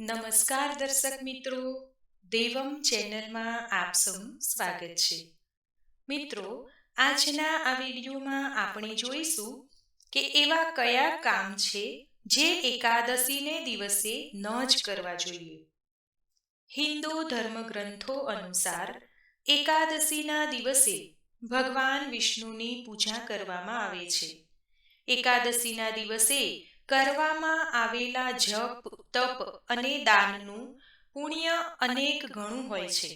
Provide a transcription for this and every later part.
નમસ્કાર દર્શક મિત્રો, દેવમ ચેનલમાં આપ સૌનું સ્વાગત છે. મિત્રો, આજના આ વિડીયોમાં આપણે જોઈશું કે એવા કયા કામ છે જે એકાદશીને દિવસે ન જ કરવા જોઈએ. હિન્દુ ધર્મગ્રંથો અનુસાર એકાદશીના દિવસે ભગવાન વિષ્ણુની પૂજા કરવામાં આવે છે. એકાદશીના દિવસે કરવામાં આવેલા જપ, તપ અને દાનનું પુણ્ય અનેક ગણું હોય છે,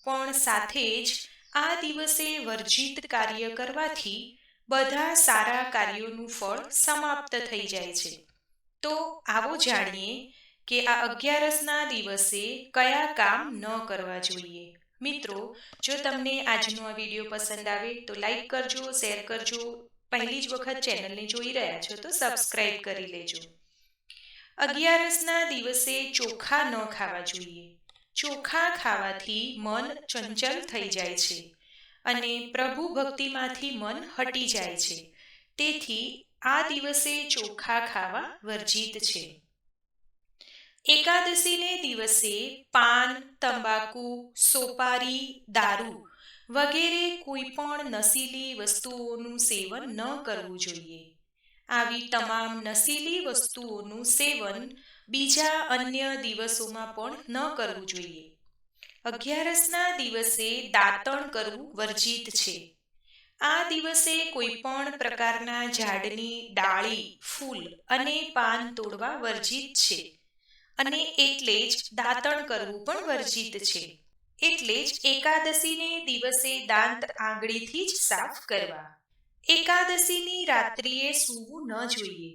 પણ સાથે જ આ દિવસે વર્જિત કાર્ય કરવાથી બધા સારા કાર્યોનું ફળ સમાપ્ત થઈ જાય છે. તો આવો જાણીએ કે આ 11ના દિવસે કયા કામ ન કરવા જોઈએ. મિત્રો, જો તમને આજનો આ વિડીયો પસંદ આવે તો લાઈક કરજો, શેર કરજો. પહેલી જ વખત ચેનલને જોઈ રહ્યા છો તો સબસ્ક્રાઇબ કરી લેજો. 11ના દિવસે ચોખા ન ખાવા જોઈએ. ચોખા ખાવાથી મન ચંચલ થઈ જાય છે અને પ્રભુ ભક્તિમાંથી મન હટી જાય છે. તેથી આ દિવસે ચોખા ખાવા વર્જિત છે. એકાદશીને દિવસે પાન, તંબાકુ, સોપારી, દારૂ વગેરે કોઈ પણ નશીલી વસ્તુઓનું સેવન ન કરવું જોઈએ. આવી તમામ નશીલી વસ્તુઓનું સેવન બીજા અન્ય દિવસોમાં પણ ન કરવું જોઈએ. 11ના દિવસે દાતણ કરવું વર્જિત છે. આ દિવસે કોઈ પણ પ્રકારના ઝાડની ડાળી, ફૂલ અને પાન તોડવા વર્જિત છે અને એટલે જ દાતણ કરવું પણ વર્જિત છે. એટલે જ એકાદશીને દિવસે દાંત આંગળીથી જ સાફ કરવા. એકાદશીની રાત્રિએ સૂવું ન જોઈએ.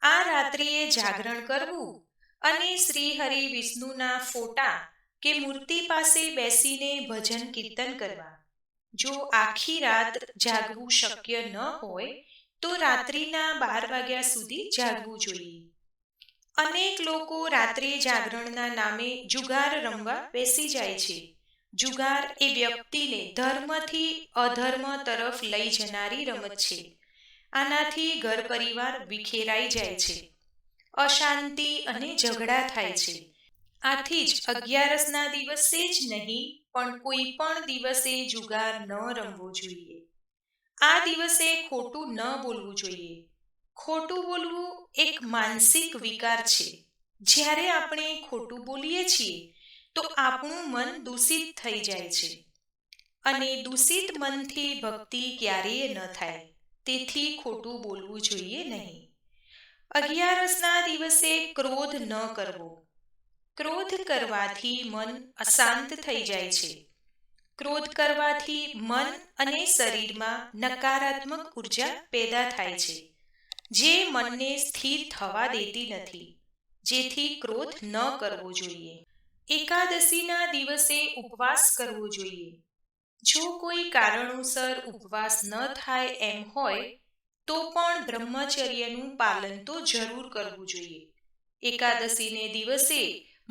આ રાત્રિએ જાગરણ કરવું અને શ્રી હરિ વિષ્ણુના ફોટા કે મૂર્તિ પાસે બેસીને ભજન કીર્તન કરવા. જો આખી રાત જાગવું શક્ય ન હોય તો રાત્રિના 12 વાગ્યા સુધી જાગવું જોઈએ. અનેક લોકો રાત્રે જાગરણના નામે જુગાર રમવા બેસી જાય છે. જુગાર એ વ્યક્તિને ધર્મથી અધર્મ તરફ લઈ જનારી રમત છે. આનાથી ઘર પરિવાર વિખેરાઈ જાય છે, અશાંતિ અને ઝઘડા થાય છે. આથી જ 11ના દિવસે જ નહીં પણ કોઈ પણ દિવસે જુગાર ન રમવો જોઈએ. આ દિવસે ખોટું ન બોલવું જોઈએ. ખોટું બોલવું એક માનસિક વિકાર છે. જ્યારે આપણે ખોટું બોલીએ છીએ તો આપણું મન દૂષિત થઈ જાય છે અને દૂષિત મનથી ભક્તિ ક્યારેય ન થાય. તેથી ખોટું બોલવું જોઈએ નહીં. 11ના દિવસે ક્રોધ ન કરવો. ક્રોધ કરવાથી મન અશાંત થઈ જાય છે. ક્રોધ કરવાથી મન અને શરીરમાં નકારાત્મક ઉર્જા પેદા થાય છે, જે મનને સ્થિર થવા દેતી નથી. જેથી ક્રોધ ન કરવો જોઈએ. એકાદશીના દિવસે ઉપવાસ કરવો જોઈએ. જો કોઈ કારણોસર ઉપવાસ ન થાય એમ હોય તો પણ બ્રહ્મચર્યનું પાલન તો જરૂર કરવું જોઈએ. એકાદશીને દિવસે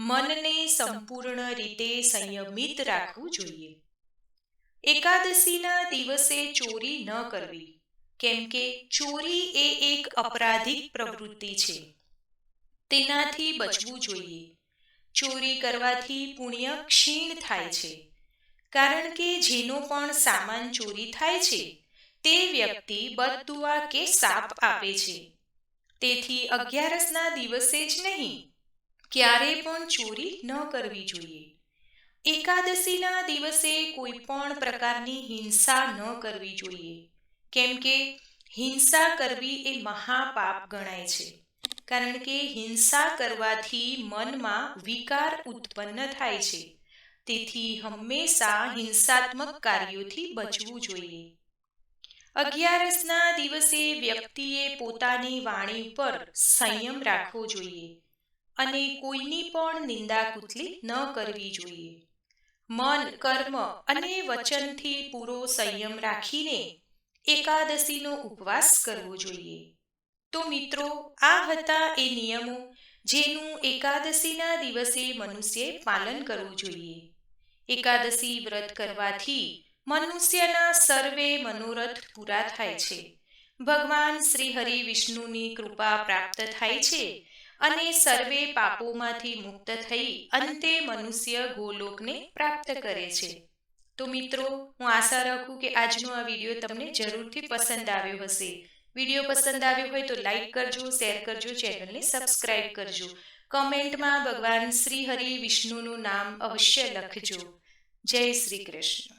મનને સંપૂર્ણ રીતે સંયમિત રાખવું જોઈએ. એકાદશીના દિવસે ચોરી ન કરવી, કેમ કે ચોરી એ એક અપરાધિક પ્રવૃત્તિ છે. તેનાથી બચવું જોઈએ. ચોરી કરવાથી પુણ્ય ક્ષીણ થાય છે, કારણ કે જેનો પણ સામાન ચોરી થાય છે તે વ્યક્તિ બદદુઆ કે શાપ આપે છે. તેથી 11ના દિવસે જ નહીં, ક્યારે પણ ચોરી ન કરવી જોઈએ. એકાદશીના દિવસે કોઈ પણ પ્રકારની હિંસા ન કરવી જોઈએ, કેમ કે હિંસા કરવી એ મહાપાપ ગણાય છે. કારણ કે હિંસા કરવાથી મનમાં વિકાર ઉત્પન્ન થાય છે. તેથી હંમેશા હિંસાત્મક કાર્યોથી બચવું જોઈએ. 11ના દિવસે વ્યક્તિએ પોતાની વાણી પર સંયમ રાખવો જોઈએ અને કોઈની પણ નિંદાકુતલી ન કરવી જોઈએ. મન, કર્મ અને વચનથી પૂરો સંયમ રાખીને એકાદશીનો ઉપવાસ કરવો જોઈએ. તો મિત્રો, આ હતા એ નિયમો જેનું એકાદશીના દિવસે મનુષ્યે પાલન કરવું જોઈએ. એકાદશી વ્રત કરવાથી મનુષ્યના સર્વે મનોરથ પૂરા થાય છે. ભગવાન શ્રી હરિ વિષ્ણુની કૃપા પ્રાપ્ત થાય છે અને સર્વે પાપોમાંથી મુક્ત થઈ અંતે મનુષ્ય ગોલોકને પ્રાપ્ત કરે છે. તો મિત્રો, હું આશા રાખું કે આજનો આ વિડીયો તમને જરૂરથી પસંદ આવ્યો હશે. વિડીયો પસંદ આવ્યો હોય તો લાઈક કરજો, શેર કરજો, ચેનલને સબસ્ક્રાઇબ કરજો. કમેન્ટમાં ભગવાન શ્રી હરિ વિષ્ણુનું નામ અવશ્ય લખજો. જય શ્રી કૃષ્ણ.